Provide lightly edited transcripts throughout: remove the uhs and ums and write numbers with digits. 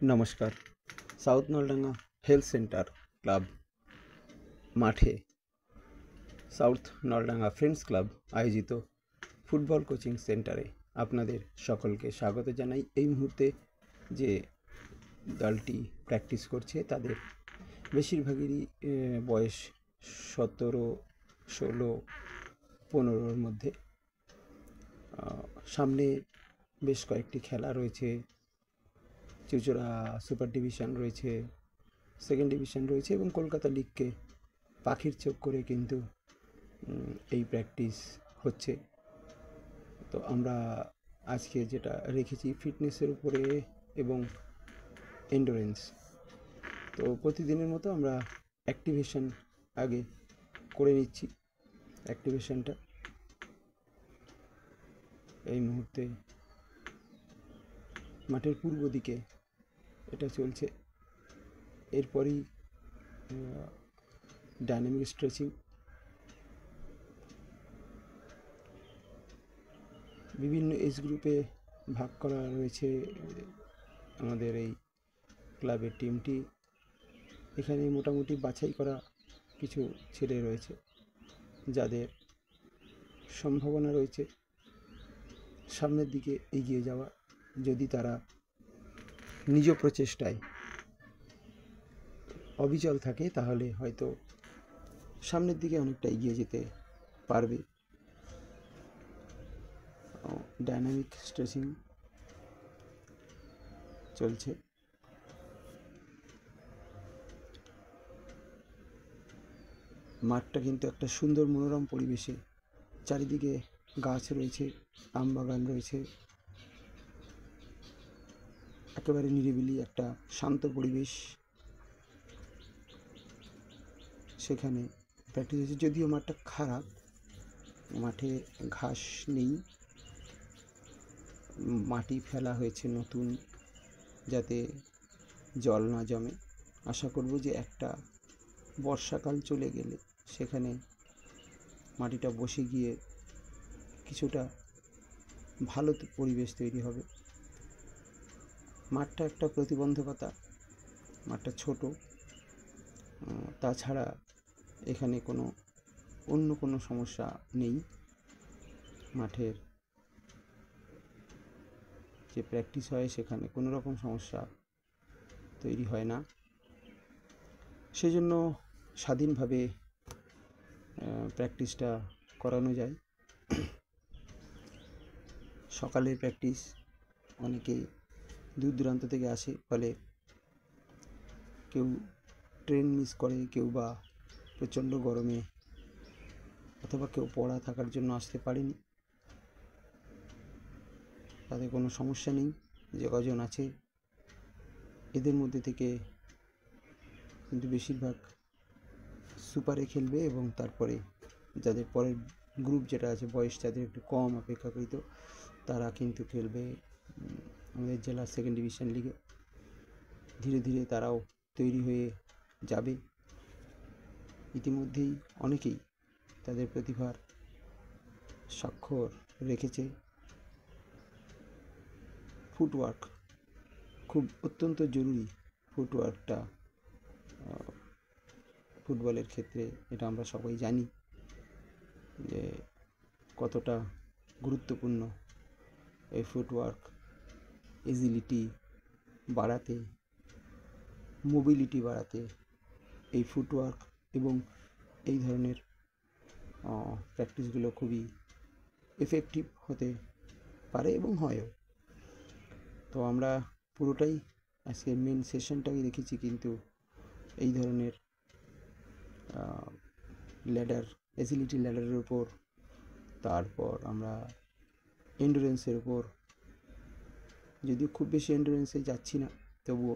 নমস্কার। South Naldanga health centre club মাঠে south Naldanga friends club আয়োজিত ফুটবল কোচিং সেন্টারে আপনাদের সকলকে স্বাগত জানাই। এই মুহূর্তে যে দলটি প্র্যাকটিস করছে তাদের বেশিরভাগেরই বয়স 17, 16, 15-র মধ্যে। সামনে বেশ কয়েকটি খেলা রয়েছে। চুচুড়া সুপার ডিভিশন রয়েছে, সেকেন্ড ডিভিশন রয়েছে এবং কলকাতা লিগকে পাখির চোখ করে কিন্তু এই প্র্যাকটিস হচ্ছে। তো আমরা আজকে যেটা রেখেছি ফিটনেসের উপরে এবং এন্ডুরেন্স। তো প্রতিদিনের মতো আমরা অ্যাক্টিভেশন আগে করে নিচ্ছি। অ্যাক্টিভেশনটা এই মুহূর্তে মাঠের পূর্ব দিকে এটা চলছে। এরপরই ডাইনামিক স্ট্রেচিং। বিভিন্ন এজ গ্রুপে ভাগ করা রয়েছে আমাদের এই ক্লাবের টিমটি। এখানে মোটামুটি বাছাই করা কিছু ছেলে রয়েছে যাদের সম্ভাবনা রয়েছে সামনের দিকে এগিয়ে যাওয়া, যদি তারা নিজ প্রচেষ্টায় অবিচল থাকে তাহলে হয়তো সামনের দিকে অনেকটা এগিয়ে যেতে পারবে। ডাইনামিক স্ট্রেচিং চলছে। মাঠটা কিন্তু একটা সুন্দর মনোরম পরিবেশে, চারিদিকে গাছ রয়েছে, আম বাগান রয়েছে, একেবারে নিরিবিলি একটা শান্ত পরিবেশ। সেখানে প্র্যাকটিস হচ্ছে। যদিও মাঠটা খারাপ, মাঠে ঘাস নেই, মাটি ফেলা হয়েছে নতুন, যাতে জল না জমে। আশা করব যে একটা বর্ষাকাল চলে গেলে সেখানে মাটিটা বসে গিয়ে কিছুটা ভালো পরিবেশ তৈরি হবে। মাঠটা একটা প্রতিবন্ধকতা, মাঠটা ছোট। তাছাড়া এখানে অন্য কোনো সমস্যা নেই। মাঠের যে প্র্যাকটিস হয় সেখানে কোনো রকম সমস্যা তৈরি হয় না। সেজন্য স্বাধীনভাবে প্র্যাকটিসটা করানো যায়। সকালের প্র্যাকটিস, অনেকে দূর দূরান্ত থেকে আসে, ফলে কেউ ট্রেন মিস করে, কেউ বা প্রচণ্ড গরমে, অথবা কেউ পড়া থাকার জন্য আসতে পারেনি। তাদের কোনো সমস্যা নেই। যে কজন আছে এদের মধ্যে থেকে কিন্তু বেশিরভাগ সুপারে খেলবে এবং তারপরে যাদের পরের গ্রুপ যেটা আছে, বয়স যাদের একটু কম অপেক্ষাকৃত, তারা কিন্তু খেলবে আমাদের জেলার সেকেন্ড ডিভিশন লিগে। ধীরে ধীরে তারাও তৈরি হয়ে যাবে। ইতিমধ্যেই অনেকেই তাদের প্রতিভার স্বাক্ষর রেখেছে। ফুটওয়ার্ক খুব অত্যন্ত জরুরি। ফুটওয়ার্কটা ফুটবলের ক্ষেত্রে এটা আমরা সবাই জানি যে কতটা গুরুত্বপূর্ণ। এই ফুটওয়ার্ক এজিলিটি বাড়াতে, মোবিলিটি বাড়াতে এই ফুটওয়ার্ক এবং এই ধরনের প্র্যাকটিসগুলো খুবই এফেক্টিভ হতে পারে এবং হয়ও। তো আমরা পুরোটাই আজকে মেন সেশনটাই রেখেছি কিন্তু এই ধরনের ল্যাডার, এজিলিটি ল্যাডারের উপর, তারপর আমরা এন্ডুরেন্সের উপর, যদিও খুব বেশি এন্ডুরেন্সে যাচ্ছি না, তবুও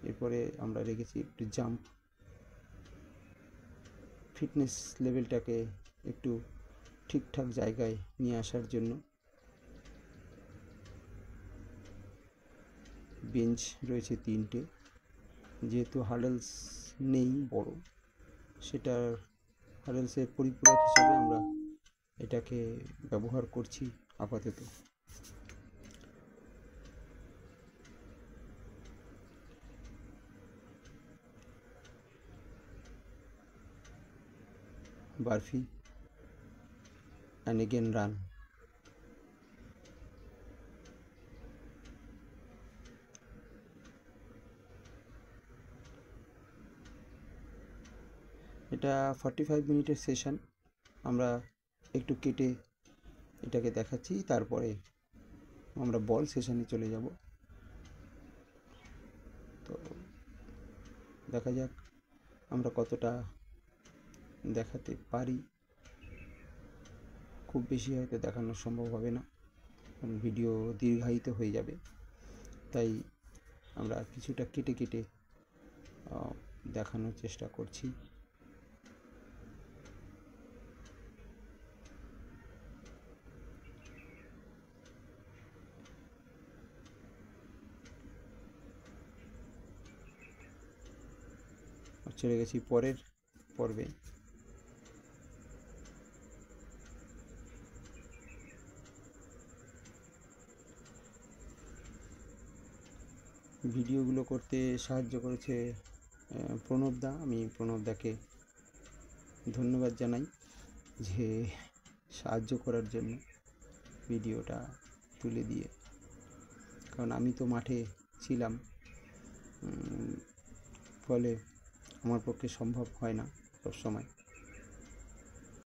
এরপরে আমরা রেখেছি একটু জাম্প। ফিটনেস লেভেলটাকে একটু ঠিকঠাক জায়গায় নিয়ে আসার জন্য বেঞ্চ রয়েছে 3টে। যেহেতু হার্ডেলস নেই বড়, সেটার হার্ডেলসের পরিপূরক হিসাবে আমরা এটাকে ব্যবহার করছি আপাতত। Barfi and again run. এটা 45 মিনিটের সেশন। আমরা একটু কেটে এটাকে দেখাচ্ছি, তারপরে আমরা বল সেশনে চলে যাব। তো দেখা যাক আমরা কতটা দেখাতে পারি। খুব বেশি হয়তো দেখানো সম্ভব হবে না, কারণ ভিডিও দীর্ঘায়িত হয়ে যাবে। তাই আমরা কিছুটা কেটে কেটে দেখানোর চেষ্টা করছি। চলে গেছি পরের পর্বে। ভিডিওগুলো করতে সাহায্য করেছে প্রণবদা। আমি প্রণবদাকে ধন্যবাদ জানাই যে সাহায্য করার জন্য ভিডিওটা তুলে দিয়ে, কারণ আমি তো মাঠে ছিলাম, ফলে আমার পক্ষে সম্ভব হয় না সব সময়।